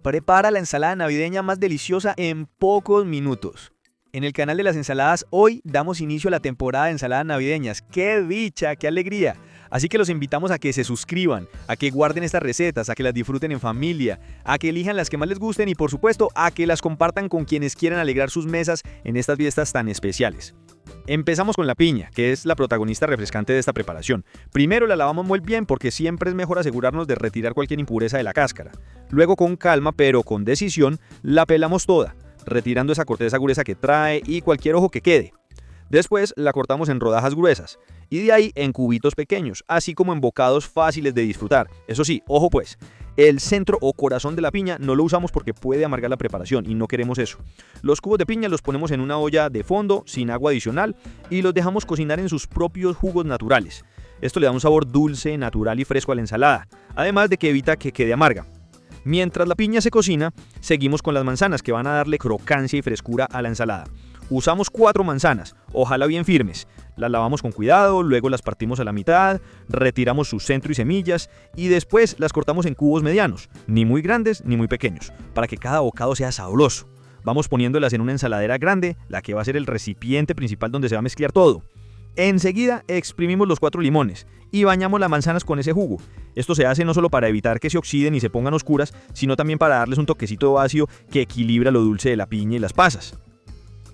Prepara la ensalada navideña más deliciosa en pocos minutos. En el canal de las ensaladas hoy damos inicio a la temporada de ensaladas navideñas. ¡Qué dicha, qué alegría! Así que los invitamos a que se suscriban, a que guarden estas recetas, a que las disfruten en familia, a que elijan las que más les gusten y por supuesto a que las compartan con quienes quieran alegrar sus mesas en estas fiestas tan especiales. Empezamos con la piña, que es la protagonista refrescante de esta preparación. Primero la lavamos muy bien porque siempre es mejor asegurarnos de retirar cualquier impureza de la cáscara. Luego con calma pero con decisión la pelamos toda, retirando esa corteza gruesa que trae y cualquier ojo que quede. Después la cortamos en rodajas gruesas y de ahí en cubitos pequeños, así como en bocados fáciles de disfrutar. Eso sí, ojo pues, el centro o corazón de la piña no lo usamos porque puede amargar la preparación y no queremos eso. Los cubos de piña los ponemos en una olla de fondo sin agua adicional y los dejamos cocinar en sus propios jugos naturales. Esto le da un sabor dulce, natural y fresco a la ensalada, además de que evita que quede amarga. Mientras la piña se cocina, seguimos con las manzanas que van a darle crocancia y frescura a la ensalada. Usamos 4 manzanas, ojalá bien firmes. Las lavamos con cuidado, luego las partimos a la mitad, retiramos su centro y semillas y después las cortamos en cubos medianos, ni muy grandes ni muy pequeños, para que cada bocado sea sabroso. Vamos poniéndolas en una ensaladera grande, la que va a ser el recipiente principal donde se va a mezclar todo. Enseguida exprimimos los 4 limones y bañamos las manzanas con ese jugo. Esto se hace no solo para evitar que se oxiden y se pongan oscuras, sino también para darles un toquecito ácido que equilibra lo dulce de la piña y las pasas.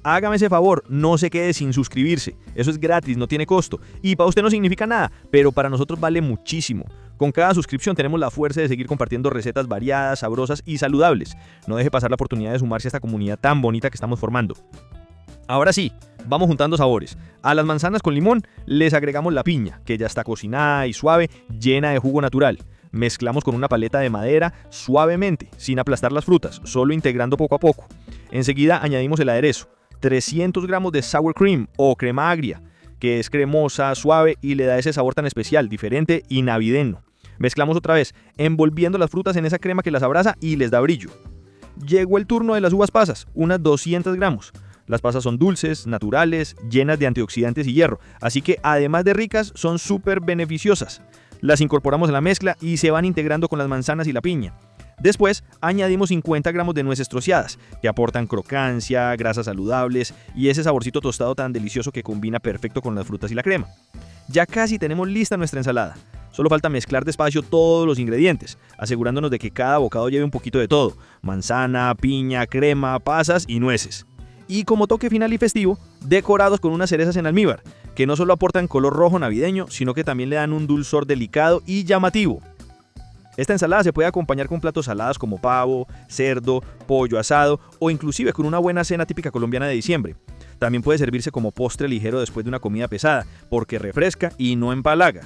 Hágame ese favor, no se quede sin suscribirse, eso es gratis, no tiene costo y para usted no significa nada, pero para nosotros vale muchísimo. Con cada suscripción tenemos la fuerza de seguir compartiendo recetas variadas, sabrosas y saludables. No deje pasar la oportunidad de sumarse a esta comunidad tan bonita que estamos formando. Ahora sí, vamos juntando sabores. A las manzanas con limón les agregamos la piña, que ya está cocinada y suave, llena de jugo natural. Mezclamos con una paleta de madera suavemente, sin aplastar las frutas, solo integrando poco a poco. Enseguida añadimos el aderezo. 300 gramos de sour cream o crema agria, que es cremosa, suave y le da ese sabor tan especial, diferente y navideño. Mezclamos otra vez, envolviendo las frutas en esa crema que las abraza y les da brillo. Llegó el turno de las uvas pasas, unas 200 gramos. Las pasas son dulces, naturales, llenas de antioxidantes y hierro, así que además de ricas, son súper beneficiosas. Las incorporamos a la mezcla y se van integrando con las manzanas y la piña. Después añadimos 50 gramos de nueces troceadas, que aportan crocancia, grasas saludables y ese saborcito tostado tan delicioso que combina perfecto con las frutas y la crema. Ya casi tenemos lista nuestra ensalada. Solo falta mezclar despacio todos los ingredientes, asegurándonos de que cada bocado lleve un poquito de todo: manzana, piña, crema, pasas y nueces. Y como toque final y festivo, decorados con unas cerezas en almíbar, que no solo aportan color rojo navideño, sino que también le dan un dulzor delicado y llamativo. Esta ensalada se puede acompañar con platos salados como pavo, cerdo, pollo asado o inclusive con una buena cena típica colombiana de diciembre. También puede servirse como postre ligero después de una comida pesada, porque refresca y no empalaga.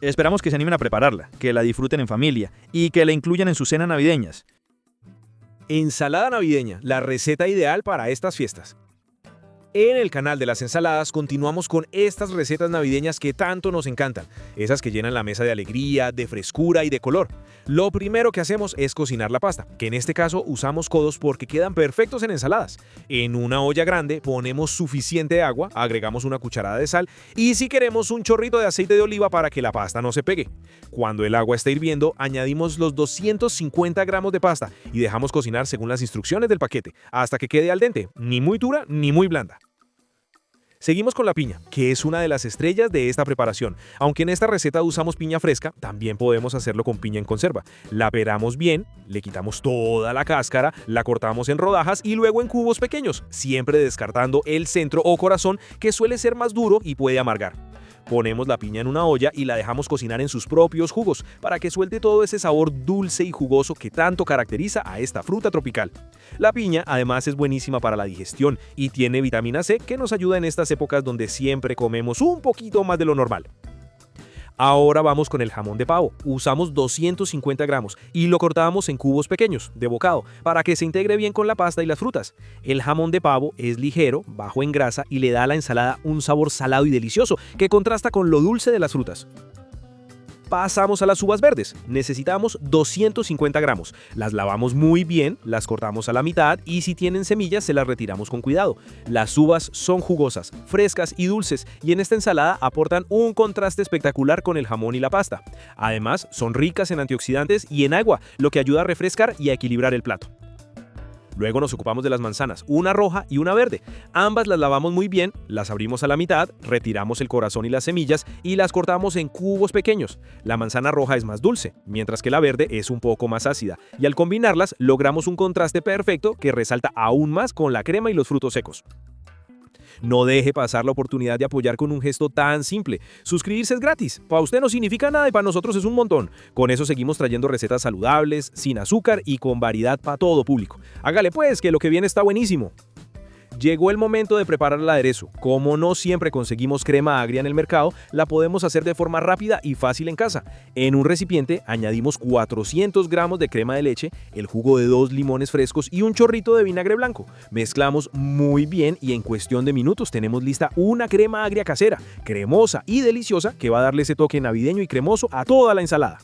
Esperamos que se animen a prepararla, que la disfruten en familia y que la incluyan en sus cenas navideñas. Ensalada navideña, la receta ideal para estas fiestas. En el canal de las ensaladas continuamos con estas recetas navideñas que tanto nos encantan, esas que llenan la mesa de alegría, de frescura y de color. Lo primero que hacemos es cocinar la pasta, que en este caso usamos codos porque quedan perfectos en ensaladas. En una olla grande ponemos suficiente agua, agregamos una cucharada de sal y si queremos un chorrito de aceite de oliva para que la pasta no se pegue. Cuando el agua esté hirviendo, añadimos los 250 gramos de pasta y dejamos cocinar según las instrucciones del paquete, hasta que quede al dente, ni muy dura ni muy blanda. Seguimos con la piña, que es una de las estrellas de esta preparación. Aunque en esta receta usamos piña fresca, también podemos hacerlo con piña en conserva. La pelamos bien, le quitamos toda la cáscara, la cortamos en rodajas y luego en cubos pequeños, siempre descartando el centro o corazón, que suele ser más duro y puede amargar. Ponemos la piña en una olla y la dejamos cocinar en sus propios jugos para que suelte todo ese sabor dulce y jugoso que tanto caracteriza a esta fruta tropical. La piña además es buenísima para la digestión y tiene vitamina C que nos ayuda en estas épocas donde siempre comemos un poquito más de lo normal. Ahora vamos con el jamón de pavo. Usamos 250 gramos y lo cortamos en cubos pequeños, de bocado, para que se integre bien con la pasta y las frutas. El jamón de pavo es ligero, bajo en grasa y le da a la ensalada un sabor salado y delicioso que contrasta con lo dulce de las frutas. Pasamos a las uvas verdes. Necesitamos 250 gramos. Las lavamos muy bien, las cortamos a la mitad y si tienen semillas se las retiramos con cuidado. Las uvas son jugosas, frescas y dulces y en esta ensalada aportan un contraste espectacular con el jamón y la pasta. Además, son ricas en antioxidantes y en agua, lo que ayuda a refrescar y a equilibrar el plato. Luego nos ocupamos de las manzanas, una roja y una verde. Ambas las lavamos muy bien, las abrimos a la mitad, retiramos el corazón y las semillas y las cortamos en cubos pequeños. La manzana roja es más dulce, mientras que la verde es un poco más ácida, y al combinarlas logramos un contraste perfecto que resalta aún más con la crema y los frutos secos. No deje pasar la oportunidad de apoyar con un gesto tan simple. Suscribirse es gratis. Para usted no significa nada y para nosotros es un montón. Con eso seguimos trayendo recetas saludables, sin azúcar y con variedad para todo público. Hágale pues, que lo que viene está buenísimo. Llegó el momento de preparar el aderezo. Como no siempre conseguimos crema agria en el mercado, la podemos hacer de forma rápida y fácil en casa. En un recipiente añadimos 400 gramos de crema de leche, el jugo de 2 limones frescos y un chorrito de vinagre blanco. Mezclamos muy bien y en cuestión de minutos tenemos lista una crema agria casera, cremosa y deliciosa que va a darle ese toque navideño y cremoso a toda la ensalada.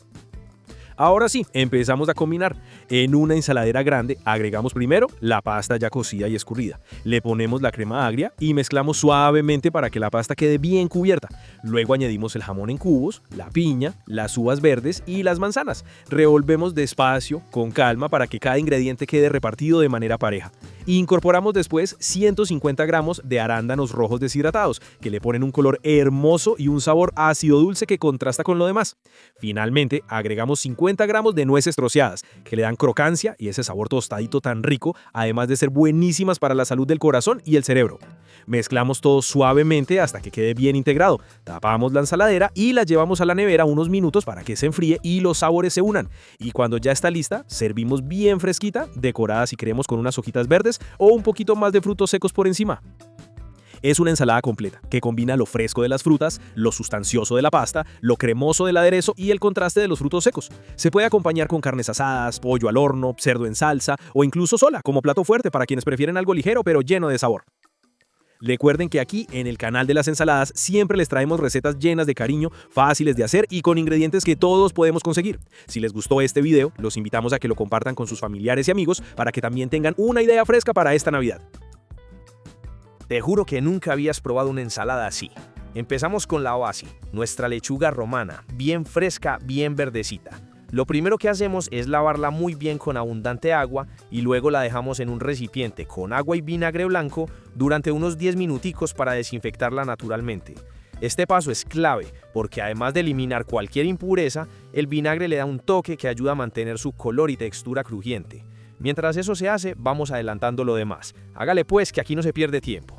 Ahora sí, empezamos a combinar. En una ensaladera grande agregamos primero la pasta ya cocida y escurrida. Le ponemos la crema agria y mezclamos suavemente para que la pasta quede bien cubierta. Luego añadimos el jamón en cubos, la piña, las uvas verdes y las manzanas. Revolvemos despacio, con calma, para que cada ingrediente quede repartido de manera pareja. Incorporamos después 150 gramos de arándanos rojos deshidratados, que le ponen un color hermoso y un sabor ácido dulce que contrasta con lo demás. Finalmente, agregamos 50 gramos de nueces troceadas, que le dan crocancia y ese sabor tostadito tan rico, además de ser buenísimas para la salud del corazón y el cerebro. Mezclamos todo suavemente hasta que quede bien integrado. Tapamos la ensaladera y la llevamos a la nevera unos minutos para que se enfríe y los sabores se unan. Y cuando ya está lista, servimos bien fresquita, decorada si queremos con unas hojitas verdes o un poquito más de frutos secos por encima. Es una ensalada completa, que combina lo fresco de las frutas, lo sustancioso de la pasta, lo cremoso del aderezo y el contraste de los frutos secos. Se puede acompañar con carnes asadas, pollo al horno, cerdo en salsa o incluso sola, como plato fuerte para quienes prefieren algo ligero pero lleno de sabor. Recuerden que aquí en el canal de las ensaladas siempre les traemos recetas llenas de cariño, fáciles de hacer y con ingredientes que todos podemos conseguir. Si les gustó este video, los invitamos a que lo compartan con sus familiares y amigos para que también tengan una idea fresca para esta Navidad. Te juro que nunca habías probado una ensalada así. Empezamos con la base, nuestra lechuga romana, bien fresca, bien verdecita. Lo primero que hacemos es lavarla muy bien con abundante agua y luego la dejamos en un recipiente con agua y vinagre blanco durante unos 10 minuticos para desinfectarla naturalmente. Este paso es clave porque además de eliminar cualquier impureza, el vinagre le da un toque que ayuda a mantener su color y textura crujiente. Mientras eso se hace, vamos adelantando lo demás. Hágale pues, que aquí no se pierde tiempo.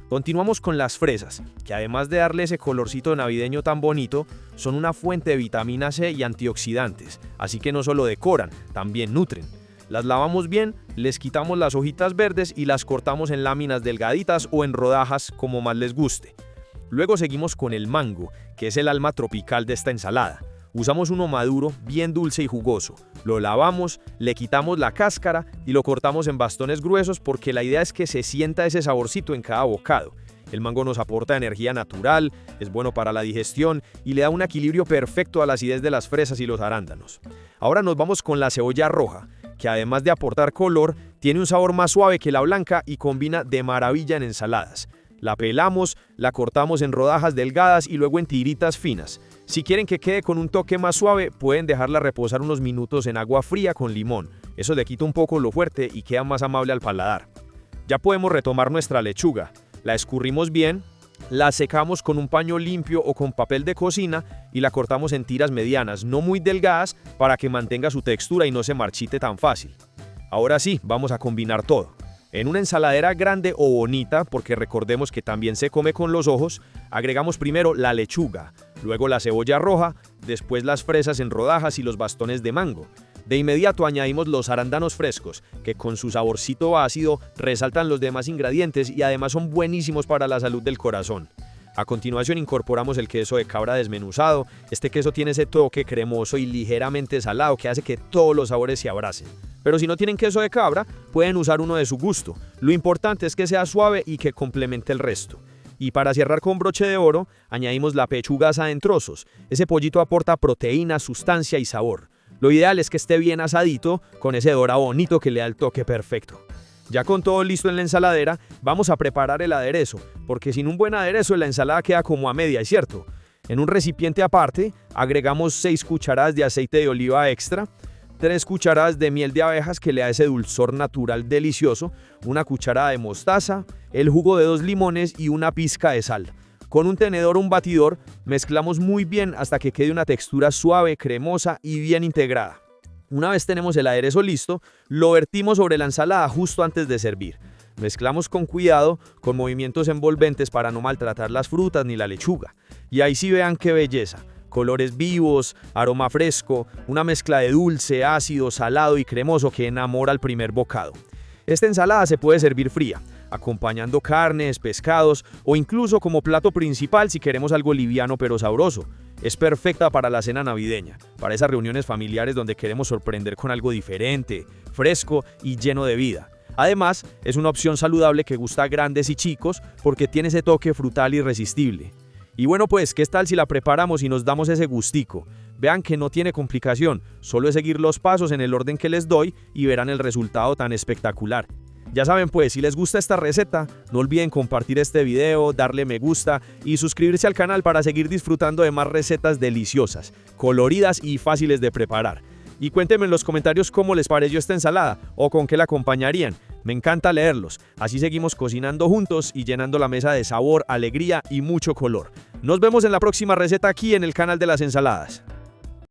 Continuamos con las fresas, que además de darle ese colorcito navideño tan bonito, son una fuente de vitamina C y antioxidantes, así que no solo decoran, también nutren. Las lavamos bien, les quitamos las hojitas verdes y las cortamos en láminas delgaditas o en rodajas como más les guste. Luego seguimos con el mango, que es el alma tropical de esta ensalada. Usamos uno maduro, bien dulce y jugoso. Lo lavamos, le quitamos la cáscara y lo cortamos en bastones gruesos porque la idea es que se sienta ese saborcito en cada bocado. El mango nos aporta energía natural, es bueno para la digestión y le da un equilibrio perfecto a la acidez de las fresas y los arándanos. Ahora nos vamos con la cebolla roja, que además de aportar color, tiene un sabor más suave que la blanca y combina de maravilla en ensaladas. La pelamos, la cortamos en rodajas delgadas y luego en tiritas finas. Si quieren que quede con un toque más suave, pueden dejarla reposar unos minutos en agua fría con limón. Eso le quita un poco lo fuerte y queda más amable al paladar. Ya podemos retomar nuestra lechuga. La escurrimos bien, la secamos con un paño limpio o con papel de cocina y la cortamos en tiras medianas, no muy delgadas, para que mantenga su textura y no se marchite tan fácil. Ahora sí, vamos a combinar todo. En una ensaladera grande o bonita, porque recordemos que también se come con los ojos, agregamos primero la lechuga, luego la cebolla roja, después las fresas en rodajas y los bastones de mango. De inmediato añadimos los arándanos frescos, que con su saborcito ácido resaltan los demás ingredientes y además son buenísimos para la salud del corazón. A continuación incorporamos el queso de cabra desmenuzado. Este queso tiene ese toque cremoso y ligeramente salado que hace que todos los sabores se abracen. Pero si no tienen queso de cabra, pueden usar uno de su gusto. Lo importante es que sea suave y que complemente el resto. Y para cerrar con broche de oro, añadimos la pechuga asada en trozos. Ese pollito aporta proteína, sustancia y sabor. Lo ideal es que esté bien asadito, con ese dorado bonito que le da el toque perfecto. Ya con todo listo en la ensaladera, vamos a preparar el aderezo, porque sin un buen aderezo la ensalada queda como a media, ¿es cierto? En un recipiente aparte, agregamos 6 cucharadas de aceite de oliva extra, 3 cucharadas de miel de abejas que le da ese dulzor natural delicioso, una cucharada de mostaza, el jugo de 2 limones y una pizca de sal. Con un tenedor o un batidor, mezclamos muy bien hasta que quede una textura suave, cremosa y bien integrada. Una vez tenemos el aderezo listo, lo vertimos sobre la ensalada justo antes de servir. Mezclamos con cuidado, con movimientos envolventes para no maltratar las frutas ni la lechuga. Y ahí sí vean qué belleza. Colores vivos, aroma fresco, una mezcla de dulce, ácido, salado y cremoso que enamora al primer bocado. Esta ensalada se puede servir fría, acompañando carnes, pescados o incluso como plato principal si queremos algo liviano pero sabroso. Es perfecta para la cena navideña, para esas reuniones familiares donde queremos sorprender con algo diferente, fresco y lleno de vida. Además, es una opción saludable que gusta a grandes y chicos porque tiene ese toque frutal irresistible. Y bueno pues, ¿qué tal si la preparamos y nos damos ese gustico? Vean que no tiene complicación, solo es seguir los pasos en el orden que les doy y verán el resultado tan espectacular. Ya saben pues, si les gusta esta receta, no olviden compartir este video, darle me gusta y suscribirse al canal para seguir disfrutando de más recetas deliciosas, coloridas y fáciles de preparar. Y cuéntenme en los comentarios cómo les pareció esta ensalada o con qué la acompañarían. Me encanta leerlos. Así seguimos cocinando juntos y llenando la mesa de sabor, alegría y mucho color. Nos vemos en la próxima receta aquí en el canal de las ensaladas.